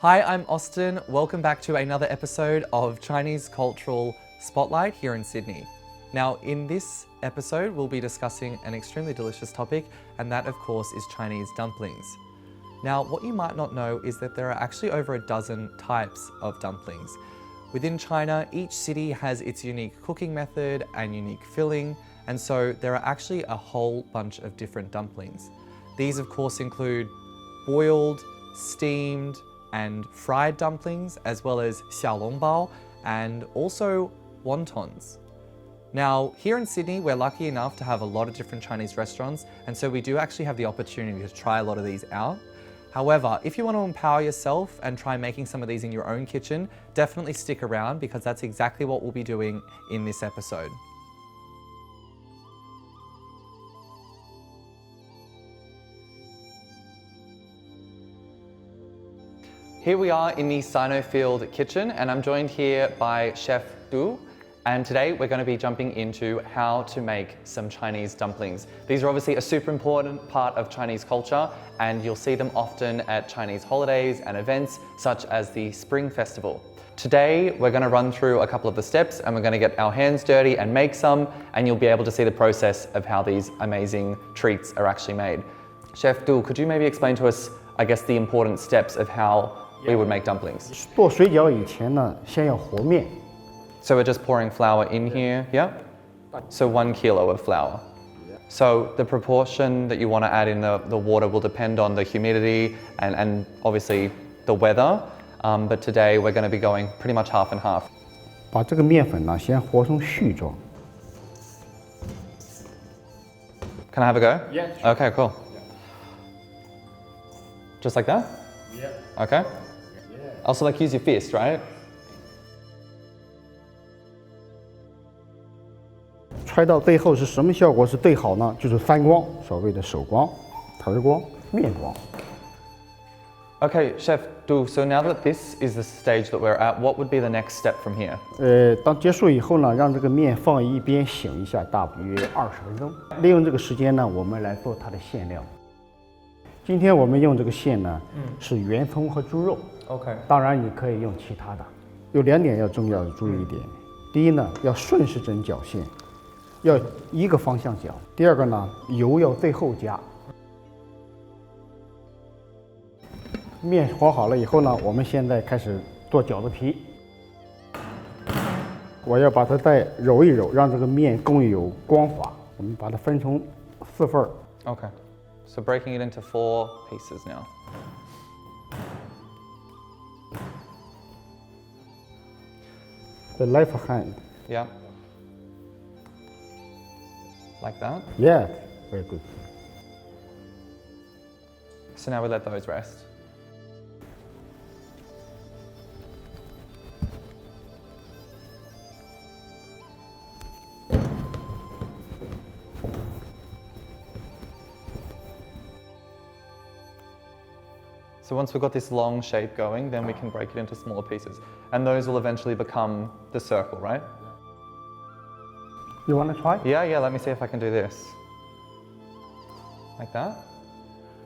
Hi, I'm Austin. Welcome back to another episode of Chinese Cultural Spotlight here in Sydney. Now, in this episode, we'll be discussing an extremely delicious topic, and that, of course, is Chinese dumplings. Now, what you might not know is that there are actually over a dozen types of dumplings. Within China, each city has its unique cooking method and unique filling, and so there are actually a whole bunch of different dumplings. These, of course, include boiled, steamed, and fried dumplings, as well as xiaolongbao and also wontons. Now, here in Sydney, we're lucky enough to have a lot of different Chinese restaurants, and so we do actually have the opportunity to try a lot of these out. However, if you want to empower yourself and try making some of these in your own kitchen, definitely stick around because that's exactly what we'll be doing in this episode. Here we are in the Sinofield kitchen, and I'm joined here by Chef Du, and today we're going to be jumping into how to make some Chinese dumplings. These are obviously a super important part of Chinese culture, and you'll see them often at Chinese holidays and events such as the Spring Festival. Today we're going to run through a couple of the steps, and we're going to get our hands dirty and make some, and you'll be able to see the process of how these amazing treats are actually made. Chef Du, could you maybe explain to us, I guess, the important steps of how we would make dumplings? 做水饺以前呢，先要和面。 So we're just pouring flour in here, yeah? So 1 kilo of flour. So the proportion that you want to add in the water will depend on the humidity and obviously the weather. But today we're going to be going pretty much half and half. 把这个面粉呢，先和成絮状。 Can I have a go? Yeah. Okay, cool. Just like that? Yeah. Okay. Also, like, use your fist, right? 揣到最后是什么效果是最好呢？就是翻光，所谓的手光、盆光、面光。 Okay, Chef Du, so now that this is the stage that we're at, what would be the next step from here? 当结束以后呢，让这个面放一边醒一下，大约20分钟。利用这个时间呢，我们来做它的馅料。今天我们用这个馅呢，是圆葱和猪肉。 Okay. 当然你可以用其他的。有2点要重要的注意一点。第一呢，要顺时针搅馅，要一个方向搅。第二个呢，油要最后加。面和好了以后呢，我们现在开始做饺子皮。我要把它再揉一揉，让这个面更有光滑。我们把它分成4份儿。 Okay. So breaking it into 4 pieces now. The left hand. Yeah. Like that. Yeah, very good. So now we let those rest. So once we've got this long shape going, then we can break it into smaller pieces. And those will eventually become the circle, right? You want to try? Yeah, let me see if I can do this. Like that?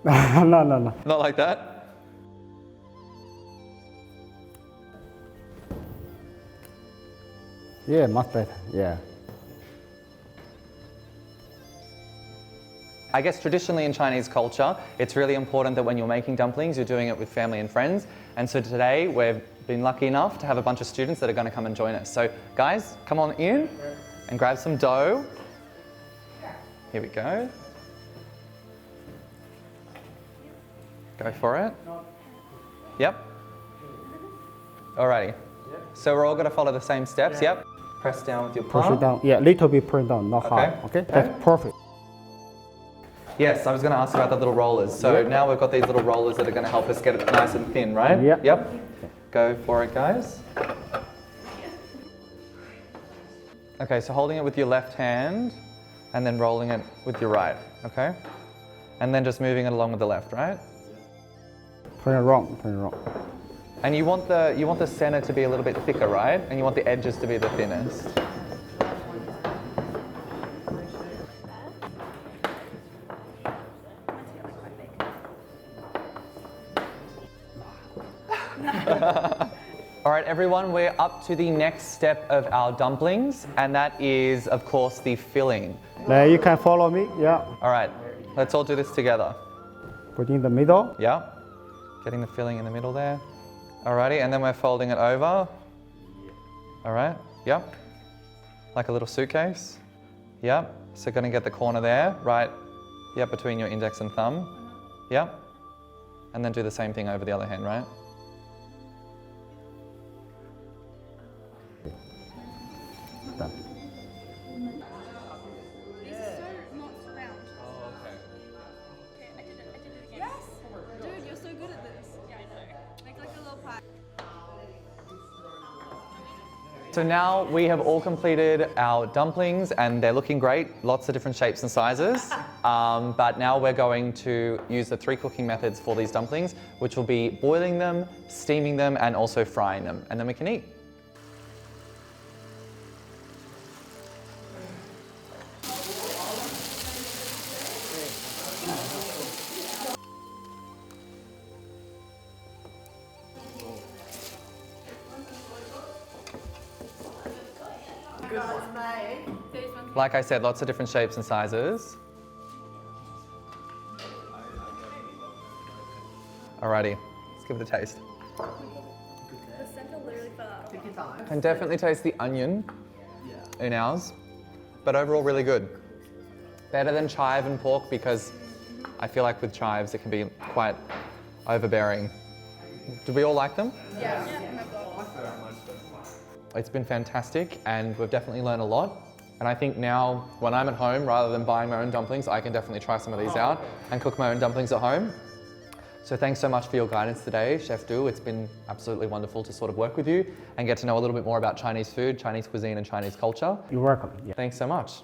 No. Not like that? Yeah, much better. Yeah. I guess traditionally in Chinese culture, it's really important that when you're making dumplings, you're doing it with family and friends. And so today we've been lucky enough to have a bunch of students that are going to come and join us. So guys, come on in and grab some dough. Here we go. Go for it. Yep. Alrighty. So we're all going to follow the same steps. Yep. Press down with your Push palm. it down. Yeah, little bit press down, not hard. Okay, that's perfect. Yes, I was going to ask about the little rollers. So now we've got these little rollers that are going to help us get it nice and thin, right? Yep. Yep. Go for it, guys. Okay, so holding it with your left hand and then rolling it with your right, okay? And then just moving it along with the left, right? Turn it wrong, turn it wrong. And you want the center to be a little bit thicker, right? And you want the edges to be the thinnest. All right, everyone, we're up to the next step of our dumplings, and that is, of course, the filling. Now you can follow me. Yeah. All right, let's all do this together. Put in the middle. Yeah, getting the filling in the middle there. Alrighty, and then we're folding it over. All right, yep. Like a little suitcase. Yep, so gonna get the corner there, right? Yep, between your index and thumb. Yep. And then do the same thing over the other hand, right? Done. These are so not round. Oh, okay. Okay, I did it again. Yes! Dude, you're so good at this. Yeah, I know. Make like a little pie. So now we have all completed our dumplings and they're looking great, lots of different shapes and sizes. But now we're going to use the 3 cooking methods for these dumplings, which will be boiling them, steaming them, and also frying them. And then we can eat. Like I said, lots of different shapes and sizes. Alrighty, let's give it a taste. The center literally fell out. Can definitely taste the onion in ours, but overall really good. Better than chive and pork because I feel like with chives it can be quite overbearing. Do we all like them? Yeah. It's been fantastic and we've definitely learned a lot. And I think now when I'm at home, rather than buying my own dumplings, I can definitely try some of these out and cook my own dumplings at home. So thanks so much for your guidance today, Chef Du. It's been absolutely wonderful to sort of work with you and get to know a little bit more about Chinese food, Chinese cuisine and Chinese culture. You're welcome. Yeah. Thanks so much.